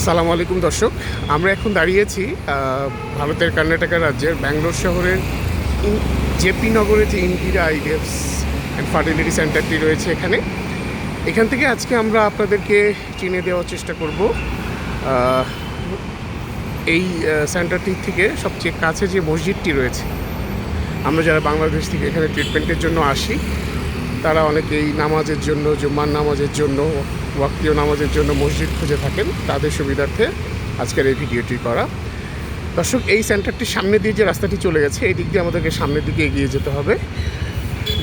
আসসালামু আলাইকুম দর্শক, আমরা এখন দাঁড়িয়েছি ভারতের কর্ণাটকা রাজ্যের ব্যাঙ্গালোর শহরের জেপি নগরে যে ইন্দিরা আইভিএফ অ্যান্ড ফার্টিলিটি সেন্টারটি রয়েছে এখান থেকে আজকে আমরা আপনাদেরকে চিনে দেওয়ার চেষ্টা করব এই সেন্টারটি থেকে সবচেয়ে কাছে যে মসজিদটি রয়েছে। আমরা যারা বাংলাদেশ থেকে এখানে ট্রিটমেন্টের জন্য আসি তারা অনেকেই নামাজের জন্য, জুম্মার নামাজের জন্য, ওয়াক্তীয় নামাজের জন্য মসজিদ খুঁজে থাকেন। তাদের সুবিধার্থে আজকের এই ভিডিওটি করা। দর্শক, এই সেন্টারটির সামনে দিয়ে যে রাস্তাটি চলে গেছে এই দিক দিয়ে আমাদেরকে সামনের দিকে এগিয়ে যেতে হবে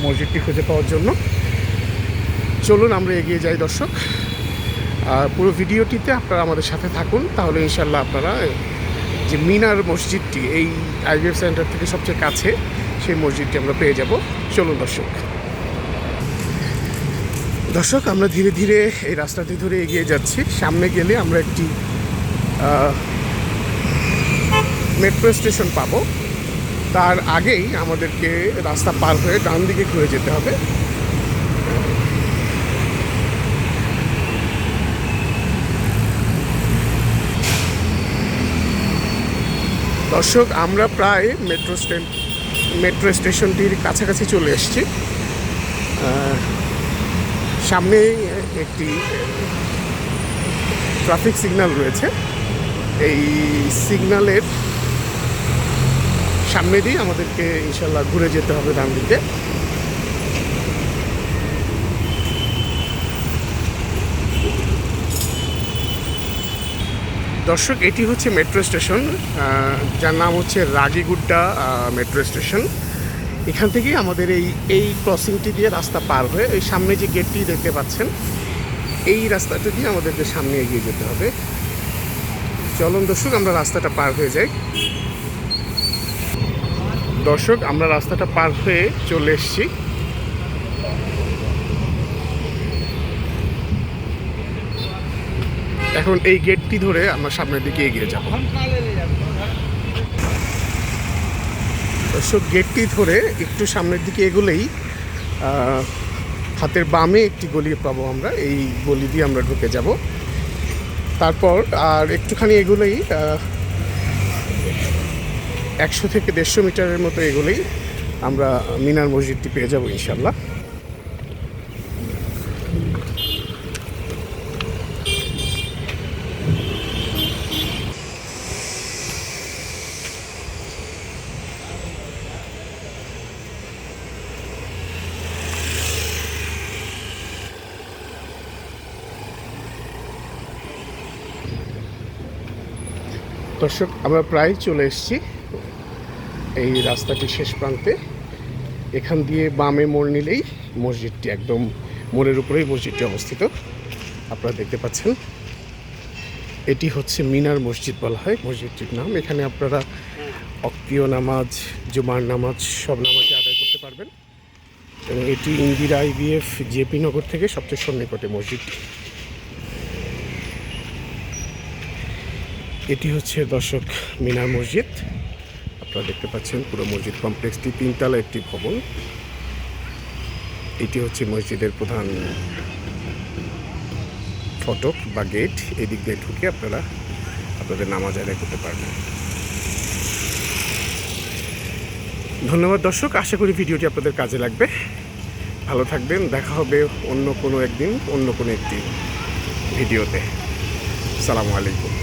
মসজিদটি খুঁজে পাওয়ার জন্য। চলুন আমরা এগিয়ে যাই দর্শক। পুরো ভিডিওটিতে আপনারা আমাদের সাথে থাকুন, তাহলে ইনশাল্লাহ আপনারা যে মিনার মসজিদটি এই আইভিএফ সেন্টার থেকে সবচেয়ে কাছে সেই মসজিদটি আমরা পেয়ে যাব। চলুন দর্শক, আমরা ধীরে ধীরে এই রাস্তাটি ধরে এগিয়ে যাচ্ছি। সামনে গেলে আমরা একটি মেট্রো স্টেশন পাবো। তার আগেই আমাদেরকে রাস্তা পার হয়ে ডান দিকে ঘুরে যেতে হবে। দর্শক, আমরা প্রায় মেট্রো স্টেশনটির কাছাকাছি চলে এসেছি। সামনেই একটি ট্রাফিক সিগন্যাল রয়েছে। এই সিগন্যালের সামনে দিয়ে আমাদেরকে ইনশাল্লাহ ঘুরে যেতে হবে ডান দিকে। দর্শক, এটি হচ্ছে মেট্রো স্টেশন, যার নাম হচ্ছে রাগিগুড্ডা মেট্রো স্টেশন। এখান থেকেই আমাদের এই ক্রসিংটি দিয়ে রাস্তা পার হয়ে এই সামনে যে গেটটি দেখতে পাচ্ছেন এই রাস্তাটা দিয়ে আমাদেরকে সামনে এগিয়ে যেতে হবে। চলুন দর্শক, আমরা রাস্তাটা পার হয়ে যাই। দর্শক, আমরা রাস্তাটা পার হয়ে চলে এসেছি। এখন এই গেটটি ধরে আমরা সামনের দিকে এগিয়ে যাব। দর্শক, গেটটি ধরে একটু সামনের দিকে এগোলেই হাতের বামে একটি গলি পাবো আমরা। এই গলি দিয়ে আমরা ঢুকে যাব। তারপর আর একটুখানি এগোলেই 100 থেকে 150 মিটারের মতো এগোলেই আমরা মিনার মসজিদটি পেয়ে যাব ইনশাল্লাহ। দর্শক, আমরা প্রায় চলে এসেছি এই রাস্তাটি শেষ প্রান্তে। এখান দিয়ে বামে মোড় নিলেই মসজিদটি, একদম মোড়ের উপরেই মসজিদটি অবস্থিত। আপনারা দেখতে পাচ্ছেন, এটি হচ্ছে মিনার মসজিদ বলা হয় মসজিদটির নাম। এখানে আপনারা ওয়াক্তীয় নামাজ, জুমার নামাজ সব নামাজে আদায় করতে পারবেন। এবং এটি ইন্দিরা আইভিএফ জেপি নগর থেকে সবচেয়ে সন্নিকটে মসজিদটি। এটি হচ্ছে দর্শক মিনার মসজিদ। আপনারা দেখতে পাচ্ছেন পুরো মসজিদ কমপ্লেক্সটি 3 তলা একটি ভবন। এটি হচ্ছে মসজিদের প্রধান ফটক বা গেট। এই দিক দিয়ে ঢুকে আপনারা আপনাদের নামাজ আদায় করতে পারবেন। ধন্যবাদ দর্শক, আশা করি ভিডিওটি আপনাদের কাজে লাগবে। ভালো থাকবেন, দেখা হবে অন্য কোনো একদিন অন্য কোনো একটি ভিডিওতে। আসসালামু আলাইকুম।